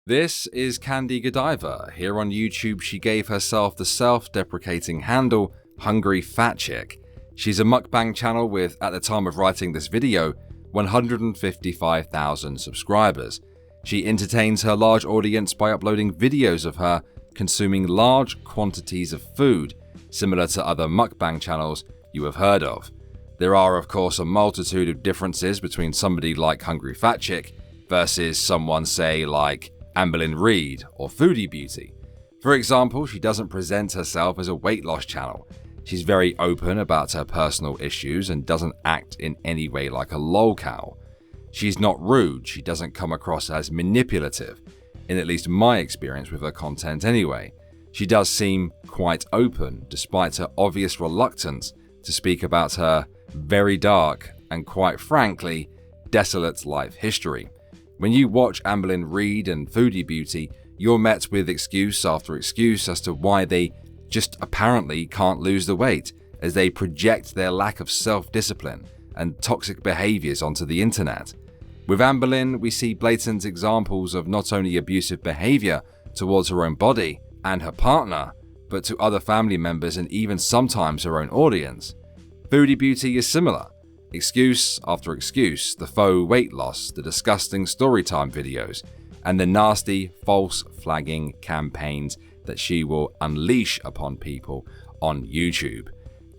This is Candy Godiva. Here on YouTube, she gave herself the self-deprecating handle HungryFatChick. She's a mukbang channel with, at the time of writing this video, 155,000 subscribers. She entertains her large audience by uploading videos of her consuming large quantities of food, similar to other mukbang channels you have heard of. There are, of course, a multitude of differences between somebody like HungryFatChick versus someone, say, like Amberlynn Reid or Foodie Beauty. For example, she doesn't present herself as a weight loss channel. She's very open about her personal issues and doesn't act in any way like a lolcow. She's not rude, she doesn't come across as manipulative, in at least my experience with her content anyway. She does seem quite open, despite her obvious reluctance to speak about her very dark and, quite frankly, desolate life history. When you watch Amberlynn Reid and Foodie Beauty, you're met with excuse after excuse as to why they just apparently can't lose the weight, as they project their lack of self-discipline and toxic behaviours onto the internet. With Amberlynn, we see blatant examples of not only abusive behaviour towards her own body and her partner, but to other family members and even sometimes her own audience. Foodie Beauty is similar. Excuse after excuse, the faux weight loss, the disgusting storytime videos, and the nasty false flagging campaigns that she will unleash upon people on YouTube.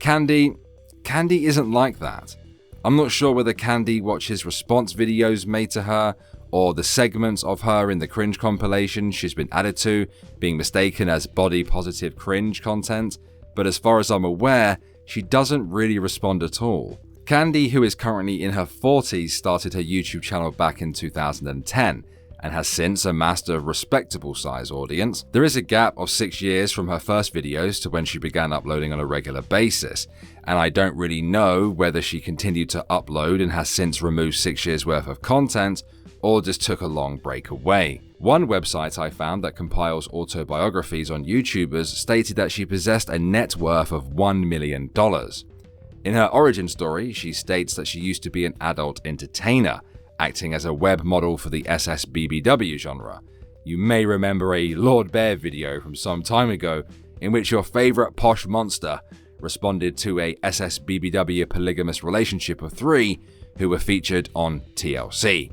Candy isn't like that. I'm not sure whether Candy watches response videos made to her or the segments of her in the cringe compilation she's been added to, being mistaken as body positive cringe content, but as far as I'm aware, she doesn't really respond at all. Candy, who is currently in her 40s, started her YouTube channel back in 2010 and has since amassed a respectable size audience. There is a gap of 6 years from her first videos to when she began uploading on a regular basis, and I don't really know whether she continued to upload and has since removed 6 years worth of content or just took a long break away. One website I found that compiles autobiographies on YouTubers stated that she possessed a net worth of $1 million. In her origin story, she states that she used to be an adult entertainer, acting as a web model for the SSBBW genre. You may remember a Lord Bear video from some time ago in which your favourite posh monster responded to a SSBBW polygamous relationship of 3 who were featured on TLC.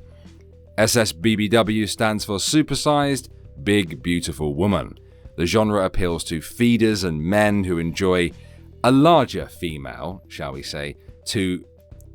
SSBBW stands for Supersized, Big Beautiful Woman. The genre appeals to feeders and men who enjoy a larger female, shall we say, to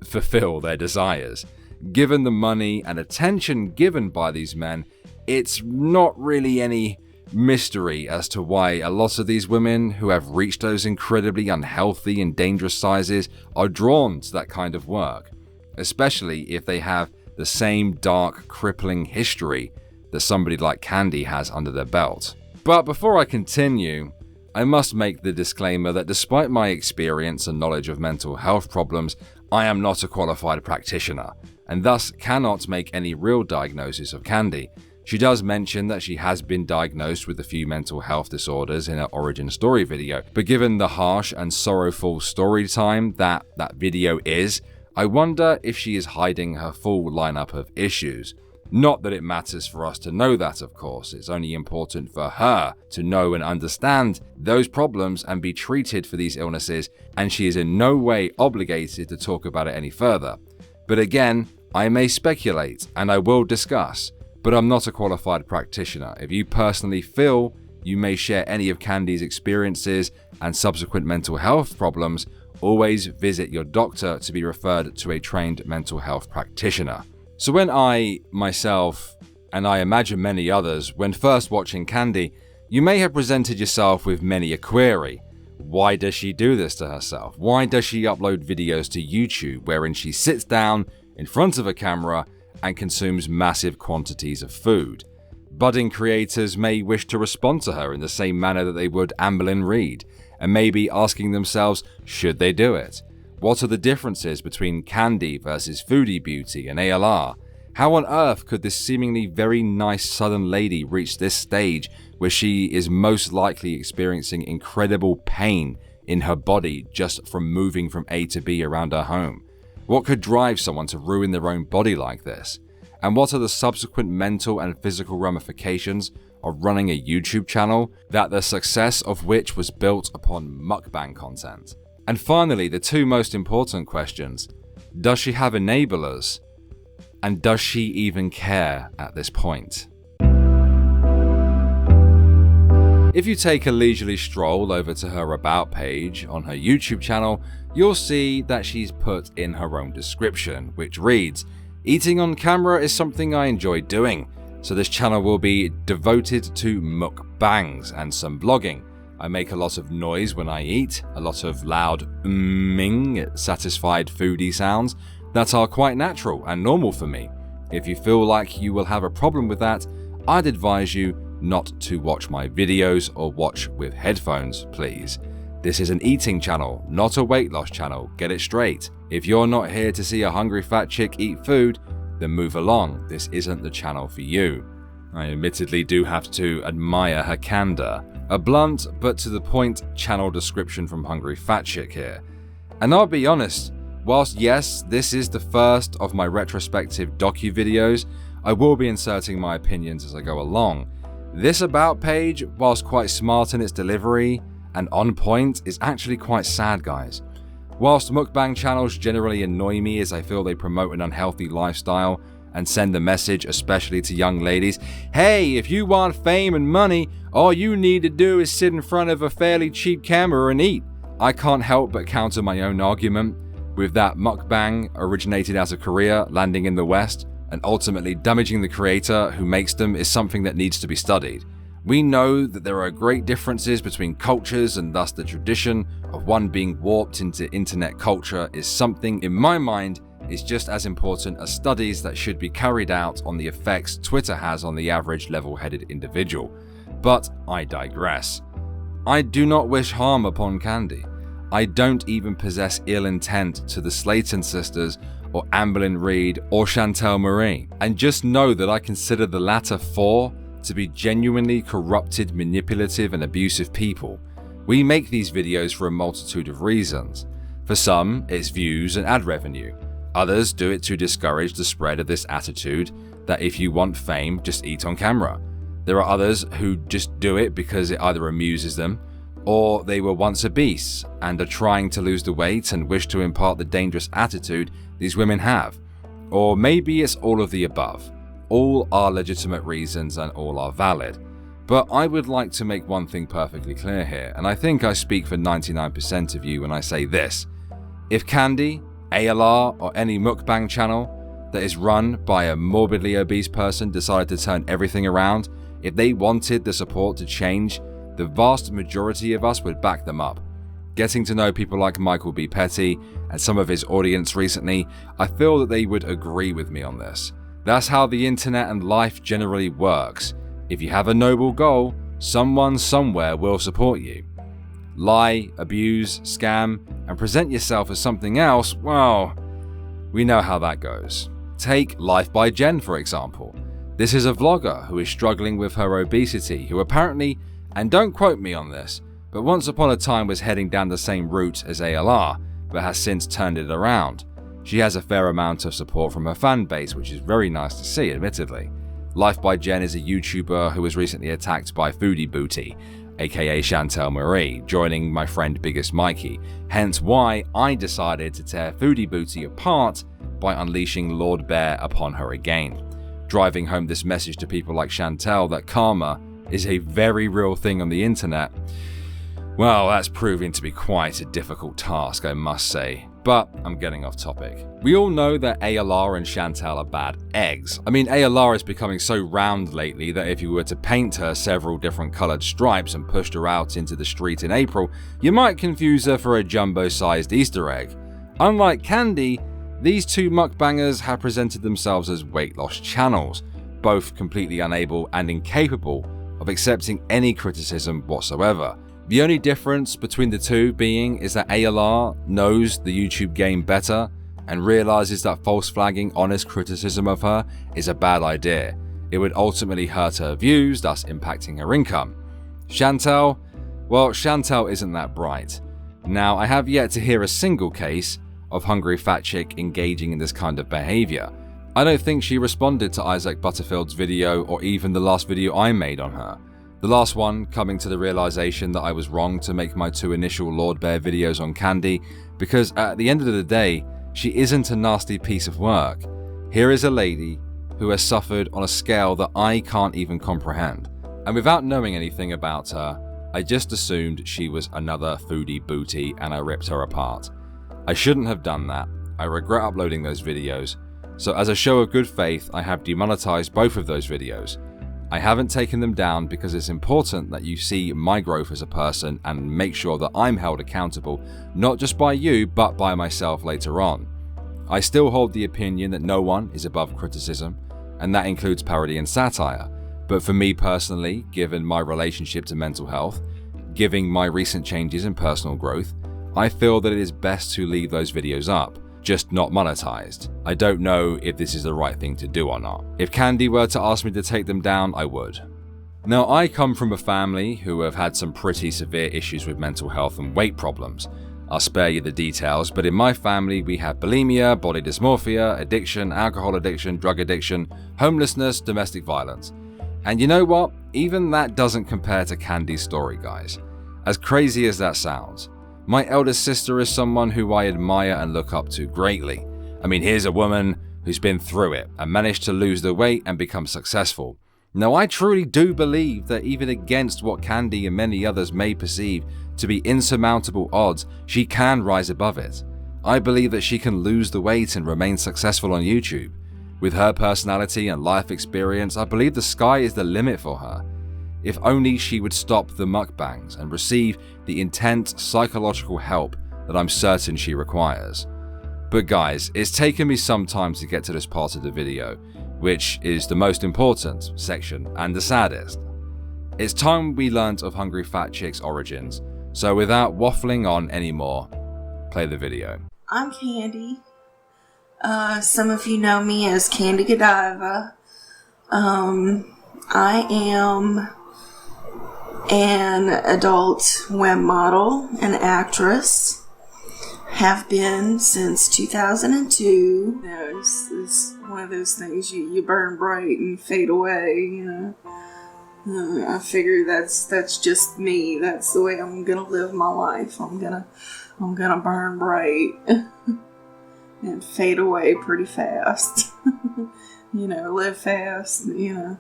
fulfill their desires. Given the money and attention given by these men, it's not really any mystery as to why a lot of these women who have reached those incredibly unhealthy and dangerous sizes are drawn to that kind of work, especially if they have the same dark, crippling history that somebody like Candy has under their belt. But before I continue, I must make the disclaimer that despite my experience and knowledge of mental health problems, I am not a qualified practitioner, and thus cannot make any real diagnosis of Candy. She does mention that she has been diagnosed with a few mental health disorders in her origin story video, but given the harsh and sorrowful story time that video is, I wonder if she is hiding her full lineup of issues. Not that it matters for us to know that, of course. It's only important for her to know and understand those problems and be treated for these illnesses, and she is in no way obligated to talk about it any further. But again, I may speculate, and I will discuss, but I'm not a qualified practitioner. If you personally feel you may share any of Candy's experiences and subsequent mental health problems, always visit your doctor to be referred to a trained mental health practitioner. So when I, myself, and I imagine many others, when first watching Candy, you may have presented yourself with many a query. Why does she do this to herself? Why does she upload videos to YouTube wherein she sits down in front of a camera and consumes massive quantities of food? Budding creators may wish to respond to her in the same manner that they would Amberlynn Reid, and may be asking themselves, should they do it? What are the differences between Candy versus Foodie Beauty and ALR? How on earth could this seemingly very nice southern lady reach this stage where she is most likely experiencing incredible pain in her body just from moving from A to B around her home? What could drive someone to ruin their own body like this? And what are the subsequent mental and physical ramifications of running a YouTube channel that the success of which was built upon mukbang content? And finally, the two most important questions. Does she have enablers? And does she even care at this point? If you take a leisurely stroll over to her About page on her YouTube channel, you'll see that she's put in her own description, which reads, "Eating on camera is something I enjoy doing, so this channel will be devoted to mukbangs and some vlogging. I make a lot of noise when I eat, a lot of loud satisfied foodie sounds that are quite natural and normal for me. If you feel like you will have a problem with that, I'd advise you not to watch my videos or watch with headphones, please. This is an eating channel, not a weight loss channel, get it straight. If you're not here to see a hungry fat chick eat food, then move along, this isn't the channel for you." I admittedly do have to admire her candor. A blunt but to the point channel description from Hungry Fat Chick here. And I'll be honest, whilst yes, this is the first of my retrospective docu-videos, I will be inserting my opinions as I go along. This About page, whilst quite smart in its delivery and on point, is actually quite sad, guys. Whilst mukbang channels generally annoy me as I feel they promote an unhealthy lifestyle and send the message, especially to young ladies, hey, if you want fame and money, all you need to do is sit in front of a fairly cheap camera and eat. I can't help but counter my own argument with that mukbang originated out of Korea, landing in the West, and ultimately damaging the creator who makes them is something that needs to be studied. We know that there are great differences between cultures, and thus the tradition of one being warped into internet culture is something, in my mind, is just as important as studies that should be carried out on the effects Twitter has on the average level-headed individual. But I digress. I do not wish harm upon Candy. I don't even possess ill intent to the Slayton sisters or Amberlynn Reid or Chantel Marie, and just know that I consider the latter four to be genuinely corrupted, manipulative and abusive people. We make these videos for a multitude of reasons. For some, it's views and ad revenue. Others do it to discourage the spread of this attitude that if you want fame, just eat on camera. There are others who just do it because it either amuses them, or they were once obese and are trying to lose the weight and wish to impart the dangerous attitude these women have. Or maybe it's all of the above. All are legitimate reasons and all are valid. But I would like to make one thing perfectly clear here, and I think I speak for 99% of you when I say this. If Candy, ALR, or any mukbang channel that is run by a morbidly obese person decided to turn everything around, if they wanted the support to change, the vast majority of us would back them up. Getting to know people like Michael B. Petty and some of his audience recently, I feel that they would agree with me on this. That's how the internet and life generally works. If you have a noble goal, someone somewhere will support you. Lie, abuse, scam, and present yourself as something else, well, we know how that goes. Take Life by Jen, for example. This is a vlogger who is struggling with her obesity, who apparently, and don't quote me on this, but once upon a time was heading down the same route as ALR, but has since turned it around. She has a fair amount of support from her fan base, which is very nice to see, admittedly. Life by Jen is a YouTuber who was recently attacked by Foodie Beauty, aka Chantel Marie, joining my friend Biggest Mikey, hence why I decided to tear Foodie Beauty apart by unleashing Lord Bear upon her again, driving home this message to people like Chantel that karma is a very real thing on the internet. Well, that's proving to be quite a difficult task, I must say. But I'm getting off topic. We all know that ALR and Chantel are bad eggs. I mean, ALR is becoming so round lately that if you were to paint her several different coloured stripes and pushed her out into the street in April, you might confuse her for a jumbo-sized Easter egg. Unlike Candy, these two mukbangers have presented themselves as weight loss channels, both completely unable and incapable of accepting any criticism whatsoever. The only difference between the two being is that ALR knows the YouTube game better and realizes that false flagging honest criticism of her is a bad idea. It would ultimately hurt her views, thus impacting her income. Chantel? Well, Chantel isn't that bright. Now, I have yet to hear a single case of Hungry Fat Chick engaging in this kind of behavior. I don't think she responded to Isaac Butterfield's video or even the last video I made on her. The last one coming to the realization that I was wrong to make my 2 initial Lord Bear videos on Candy, because at the end of the day, she isn't a nasty piece of work. Here is a lady who has suffered on a scale that I can't even comprehend. And without knowing anything about her, I just assumed she was another Foodie Beauty and I ripped her apart. I shouldn't have done that. I regret uploading those videos. So as a show of good faith, I have demonetized both of those videos. I haven't taken them down because it's important that you see my growth as a person and make sure that I'm held accountable, not just by you, but by myself later on. I still hold the opinion that no one is above criticism, and that includes parody and satire. But for me personally, given my relationship to mental health, given my recent changes in personal growth, I feel that it is best to leave those videos up, just not monetized. I don't know if this is the right thing to do or not. If Candy were to ask me to take them down, I would. Now, I come from a family who have had some pretty severe issues with mental health and weight problems. I'll spare you the details, but in my family we had bulimia, body dysmorphia, addiction, alcohol addiction, drug addiction, homelessness, domestic violence. And you know what? Even that doesn't compare to Candy's story, guys. As crazy as that sounds, my eldest sister is someone who I admire and look up to greatly. I mean, here's a woman who's been through it and managed to lose the weight and become successful. Now, I truly do believe that even against what Candy and many others may perceive to be insurmountable odds, she can rise above it. I believe that she can lose the weight and remain successful on YouTube. With her personality and life experience, I believe the sky is the limit for her. If only she would stop the mukbangs and receive the intense psychological help that I'm certain she requires. But guys, it's taken me some time to get to this part of the video, which is the most important section and the saddest. It's time we learnt of HungryFatChick's origins, so without waffling on anymore, play the video. I'm Candy. Some of you know me as Candy Godiva. I am an adult web model and actress. Have been since 2002. You know, it's one of those things you burn bright and fade away, you know. I figure that's just me. That's the way I'm gonna live my life. I'm gonna burn bright and fade away pretty fast. You know, live fast, you know.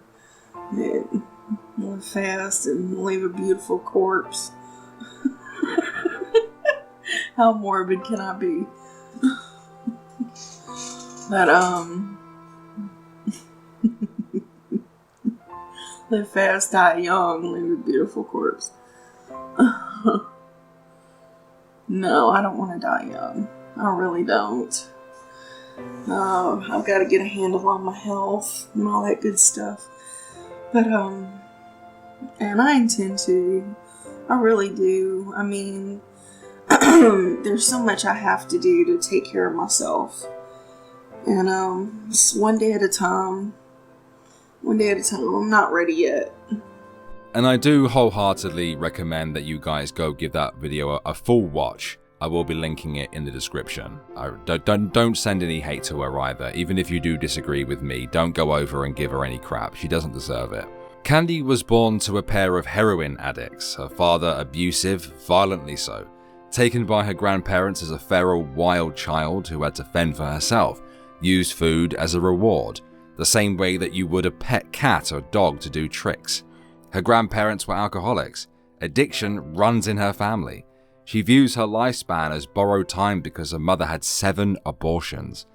Live fast and leave a beautiful corpse. How morbid can I be? But, live fast, die young, leave a beautiful corpse. No, I don't want to die young. I really don't. I've got to get a handle on my health and all that good stuff. But, and I intend to. I really do. I mean, there's so much I have to do to take care of myself. And, just one day at a time. One day at a time. I'm not ready yet. And I do wholeheartedly recommend that you guys go give that video a full watch. I will be linking it in the description. Don't send any hate to her either. Even if you do disagree with me, don't go over and give her any crap. She doesn't deserve it. Candy was born to a pair of heroin addicts, her father abusive, violently so, taken by her grandparents as a feral, wild child who had to fend for herself, used food as a reward, the same way that you would a pet cat or dog to do tricks. Her grandparents were alcoholics. Addiction runs in her family. She views her lifespan as borrowed time because her mother had 7 abortions.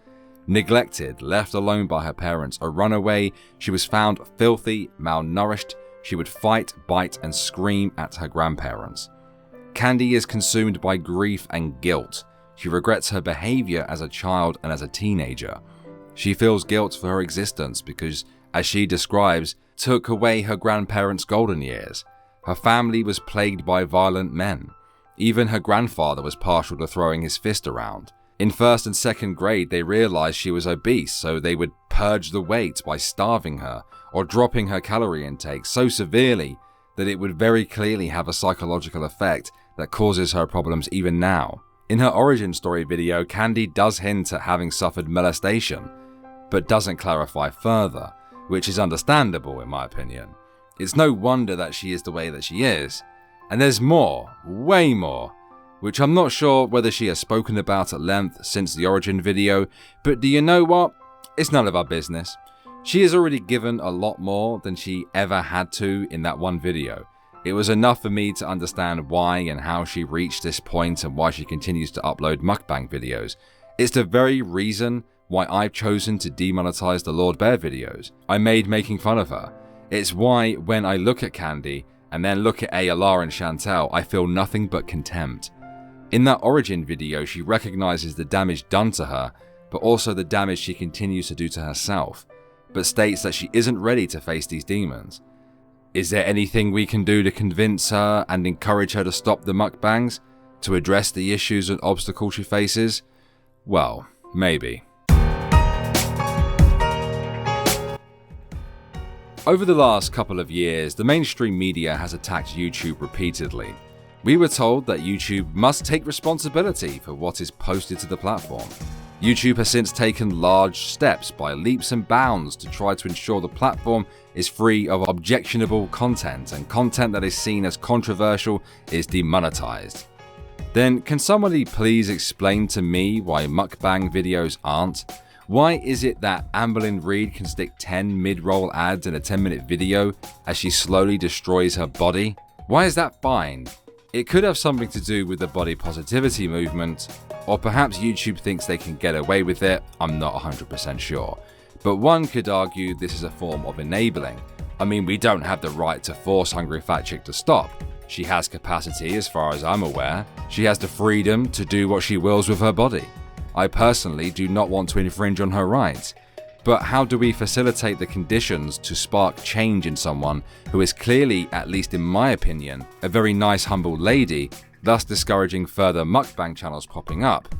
Neglected, left alone by her parents, a runaway, she was found filthy, malnourished. She would fight, bite, and scream at her grandparents. Candy is consumed by grief and guilt. She regrets her behavior as a child and as a teenager. She feels guilt for her existence because, as she describes, took away her grandparents' golden years. Her family was plagued by violent men. Even her grandfather was partial to throwing his fist around. In 1st and 2nd grade, they realized she was obese, so they would purge the weight by starving her or dropping her calorie intake so severely that it would very clearly have a psychological effect that causes her problems even now. In her origin story video, Candy does hint at having suffered molestation. but doesn't clarify further, which is understandable in my opinion. It's no wonder that she is the way that she is. And there's more, way more, which I'm not sure whether she has spoken about at length since the origin video, but do you know what? It's none of our business. She has already given a lot more than she ever had to in that one video. It was enough for me to understand why and how she reached this point and why she continues to upload mukbang videos. It's the very reason why I've chosen to demonetize the Lord Bear videos I made making fun of her. It's why when I look at Candy and then look at ALR and Chantel, I feel nothing but contempt. In that origin video, she recognizes the damage done to her, but also the damage she continues to do to herself, but states that she isn't ready to face these demons. Is there anything we can do to convince her and encourage her to stop the mukbangs, to address the issues and obstacles she faces? Well, maybe. Over the last couple of years, the mainstream media has attacked YouTube repeatedly. We were told that YouTube must take responsibility for what is posted to the platform. YouTube has since taken large steps by leaps and bounds to try to ensure the platform is free of objectionable content, and content that is seen as controversial is demonetized. Then can somebody please explain to me why mukbang videos aren't? Why is it that Amberlynn Reid can stick 10 mid-roll ads in a 10-minute video as she slowly destroys her body? Why is that fine? It could have something to do with the body positivity movement, or perhaps YouTube thinks they can get away with it, I'm not 100% sure. But one could argue this is a form of enabling. I mean, we don't have the right to force HungryFatChick to stop. She has capacity as far as I'm aware. She has the freedom to do what she wills with her body. I personally do not want to infringe on her rights. But how do we facilitate the conditions to spark change in someone who is clearly, at least in my opinion, a very nice humble lady, thus discouraging further mukbang channels popping up?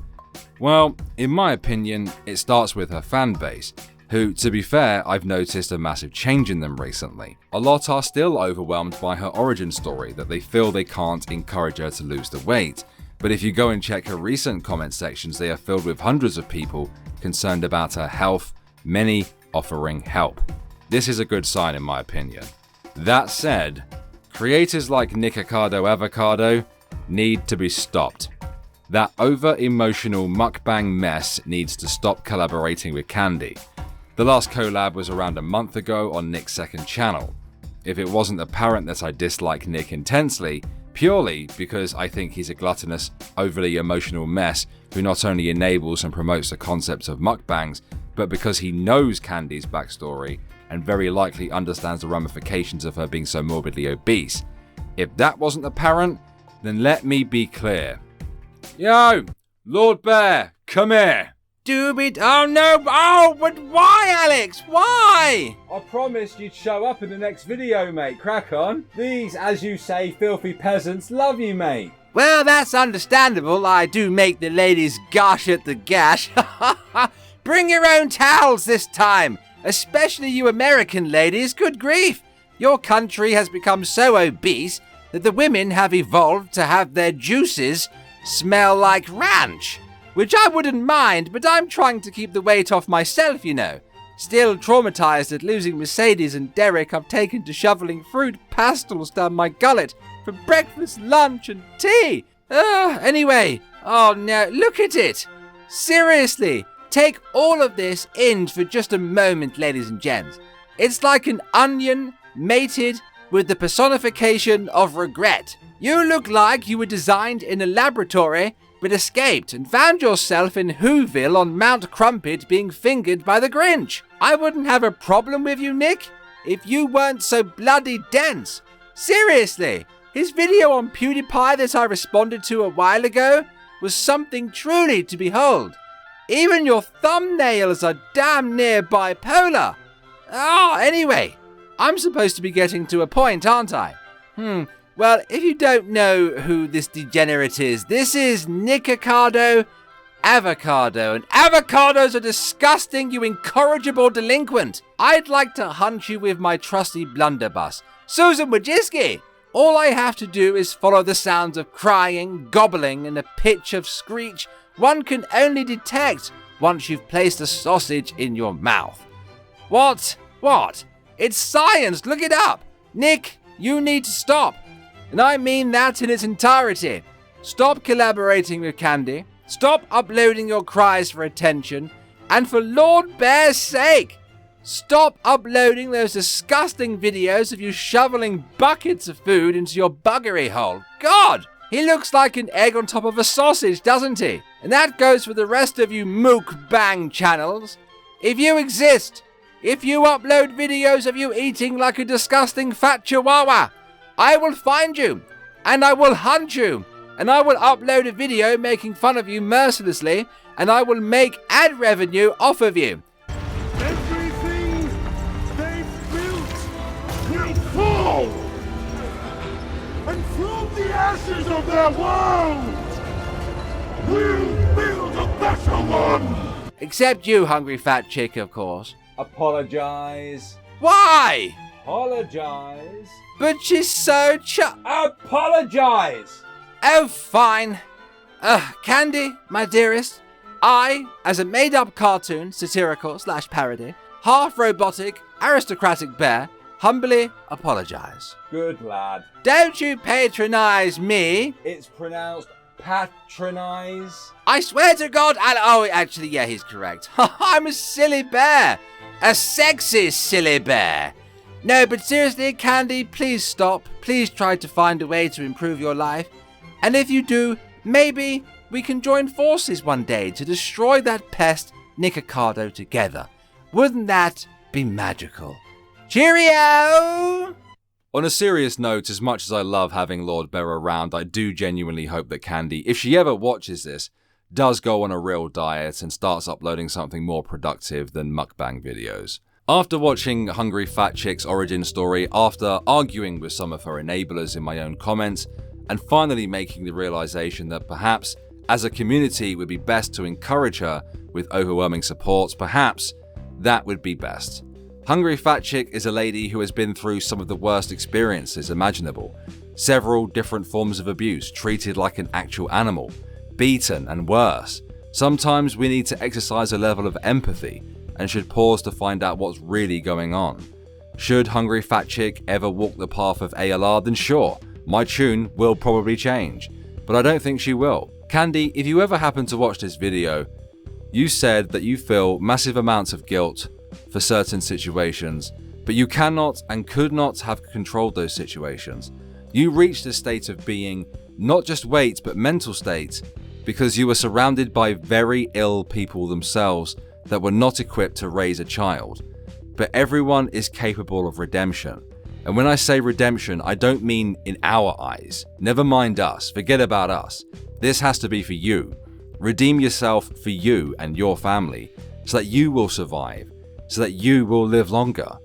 Well, in my opinion, it starts with her fan base, who, to be fair, I've noticed a massive change in them recently. A lot are still overwhelmed by her origin story that they feel they can't encourage her to lose the weight. But if you go and check her recent comment sections, they are filled with hundreds of people concerned about her health, many offering help. This is a good sign in my opinion. That said, creators like Nikocado Avocado need to be stopped. That over-emotional mukbang mess needs to stop collaborating with Candy. The last collab was around a month ago on Nick's second channel. If it wasn't apparent that I dislike Nick intensely, purely because I think he's a gluttonous, overly emotional mess who not only enables and promotes the concept of mukbangs, but because he knows Candy's backstory and very likely understands the ramifications of her being so morbidly obese. If that wasn't apparent, then let me be clear. Yo, Lord Bear, come here. Doobie, oh no, oh, but why, Alex? Why? I promised you'd show up in the next video, mate. Crack on. These, as you say, filthy peasants love you, mate. Well, that's understandable. I do make the ladies gosh at the gash. Bring your own towels this time, especially you American ladies. Good grief. Your country has become so obese that the women have evolved to have their juices smell like ranch. Which I wouldn't mind, but I'm trying to keep the weight off myself, you know. Still traumatized at losing Mercedes and Derek, I've taken to shoveling fruit pastels down my gullet for breakfast, lunch and tea. Anyway, oh no, look at it. Seriously, take all of this in for just a moment, ladies and gents. It's like an onion mated with the personification of regret. You look like you were designed in a laboratory but escaped and found yourself in Whoville on Mount Crumpet being fingered by the Grinch. I wouldn't have a problem with you, Nick, if you weren't so bloody dense. Seriously, his video on PewDiePie that I responded to a while ago was something truly to behold. Even your thumbnails are damn near bipolar. Anyway, I'm supposed to be getting to a point, aren't I? Well, if you don't know who this degenerate is, this is Nikocado Avocado, and avocados are disgusting, you incorrigible delinquent. I'd like to hunt you with my trusty blunderbuss. Susan Wojcicki! All I have to do is follow the sounds of crying, gobbling, and a pitch of screech one can only detect once you've placed a sausage in your mouth. What? It's science, look it up! Nick, you need to stop. And I mean that in its entirety. Stop collaborating with Candy. Stop uploading your cries for attention. And for Lord Bear's sake, stop uploading those disgusting videos of you shoveling buckets of food into your buggery hole. God! He looks like an egg on top of a sausage, doesn't he? And that goes for the rest of you Mukbang channels. If you exist, if you upload videos of you eating like a disgusting fat chihuahua, I will find you, and I will hunt you, and I will upload a video making fun of you mercilessly, and I will make ad revenue off of you. Everything they've built will fall! And from the ashes of their world, we'll build a better one! Except you, Hungry Fat Chick, of course. Apologise. Why? Apologise. But she's so Apologise! Oh, fine. Candy, my dearest, I, as a made-up cartoon, satirical / parody, half-robotic, aristocratic bear, humbly apologise. Good lad. Don't you patronise me. It's pronounced patronise. I swear to God, actually, yeah, he's correct. I'm a silly bear. A sexy silly bear. No, but seriously, Candy, please stop. Please try to find a way to improve your life. And if you do, maybe we can join forces one day to destroy that pest Nikocado together. Wouldn't that be magical? Cheerio! On a serious note, as much as I love having Lord Bear around, I do genuinely hope that Candy, if she ever watches this, does go on a real diet and starts uploading something more productive than mukbang videos. After watching Hungry Fat Chick's origin story, after arguing with some of her enablers in my own comments, and finally making the realization that perhaps, as a community, it would be best to encourage her with overwhelming support, perhaps that would be best. Hungry Fat Chick is a lady who has been through some of the worst experiences imaginable. Several different forms of abuse, treated like an actual animal, beaten and worse. Sometimes we need to exercise a level of empathy and should pause to find out what's really going on. Should Hungry Fat Chick ever walk the path of ALR, then sure, my tune will probably change, but I don't think she will. Candy, if you ever happen to watch this video, you said that you feel massive amounts of guilt for certain situations, but you cannot and could not have controlled those situations. You reached a state of being, not just weight, but mental state, because you were surrounded by very ill people themselves that were not equipped to raise a child. But everyone is capable of redemption. And when I say redemption, I don't mean in our eyes. Never mind us, forget about us. This has to be for you. Redeem yourself for you and your family, so that you will survive, so that you will live longer.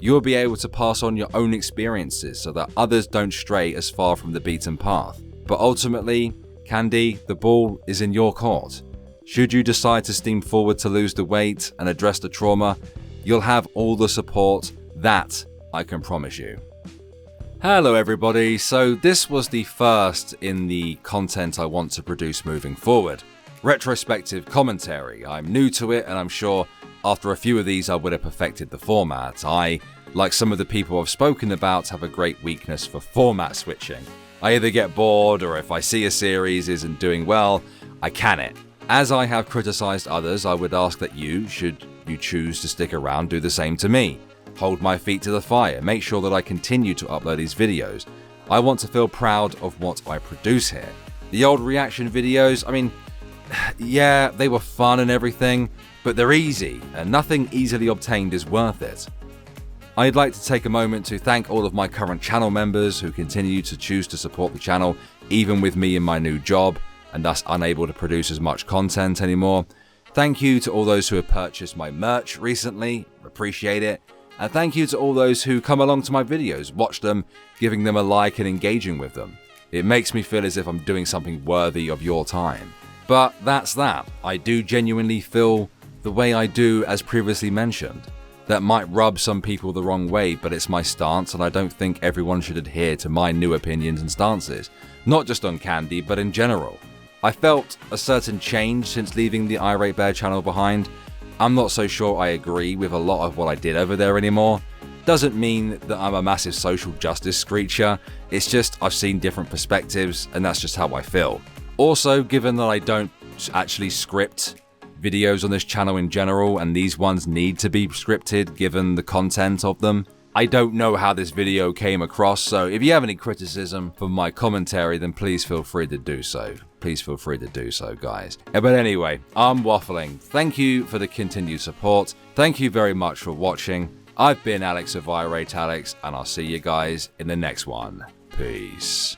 You will be able to pass on your own experiences so that others don't stray as far from the beaten path. But ultimately, Candy, the ball is in your court. Should you decide to steam forward to lose the weight and address the trauma, you'll have all the support, that I can promise you. Hello everybody, so this was the first in the content I want to produce moving forward. Retrospective commentary. I'm new to it and I'm sure after a few of these I would have perfected the format. I, like some of the people I've spoken about, have a great weakness for format switching. I either get bored or if I see a series isn't doing well, I can it. As I have criticised others, I would ask that you, should you choose to stick around, do the same to me. Hold my feet to the fire, make sure that I continue to upload these videos. I want to feel proud of what I produce here. The old reaction videos, I mean, yeah, they were fun and everything, but they're easy, and nothing easily obtained is worth it. I'd like to take a moment to thank all of my current channel members who continue to choose to support the channel, even with me in my new job, and thus unable to produce as much content anymore. Thank you to all those who have purchased my merch recently, appreciate it. And thank you to all those who come along to my videos, watch them, giving them a like and engaging with them. It makes me feel as if I'm doing something worthy of your time. But that's that. I do genuinely feel the way I do as previously mentioned. That might rub some people the wrong way, but it's my stance and I don't think everyone should adhere to my new opinions and stances. Not just on Candy, but in general. I felt a certain change since leaving the Irate Bear channel behind. I'm not so sure I agree with a lot of what I did over there anymore. Doesn't mean that I'm a massive social justice screecher, it's just I've seen different perspectives and that's just how I feel. Also, given that I don't actually script videos on this channel in general, and these ones need to be scripted given the content of them, I don't know how this video came across, so if you have any criticism for my commentary, then please feel free to do so. Please feel free to do so, guys. But anyway, I'm waffling. Thank you for the continued support. Thank you very much for watching. I've been Alex of Irate Alex, and I'll see you guys in the next one. Peace.